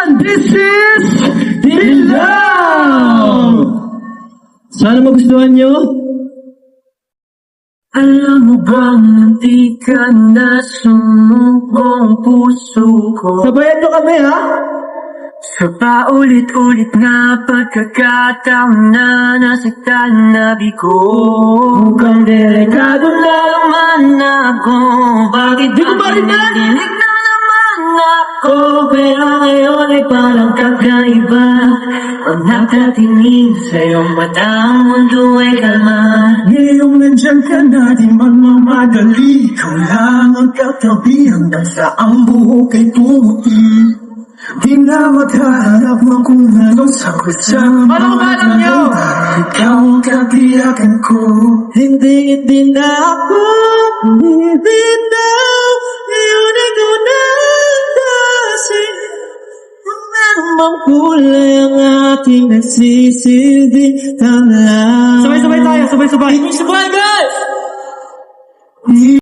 everyone! This is Love! Sana magustuhan nyo. Alam mo bang di ka na sumubong puso ko? Sabayan nyo kami, ha? Sa paulit-ulit na pagkakataon na nasaktan na bigo. Mukhang delikado na naman ako. Bakit di ko marinig? Dinig na naman ako. Pero ngayon ay parang kakaiba. Pag nakatingin sa iyong mata, ang mundo ay kalma. Ngayong nandyan ka na, di man mamadali. Ikaw lang ang katabi hanggang sa ang buhok ay pumuti. Di na maghahanap mo kung anong sakit sa mga nyo. Ikaw ang katiyakan ko. Hindi na ako, hindi na. Ngayon ikaw na kasi. Kung meron mang kulay ang ating nagsisilbi lang. Sabay-sabay tayo, sabay-sabay. Sabay guys!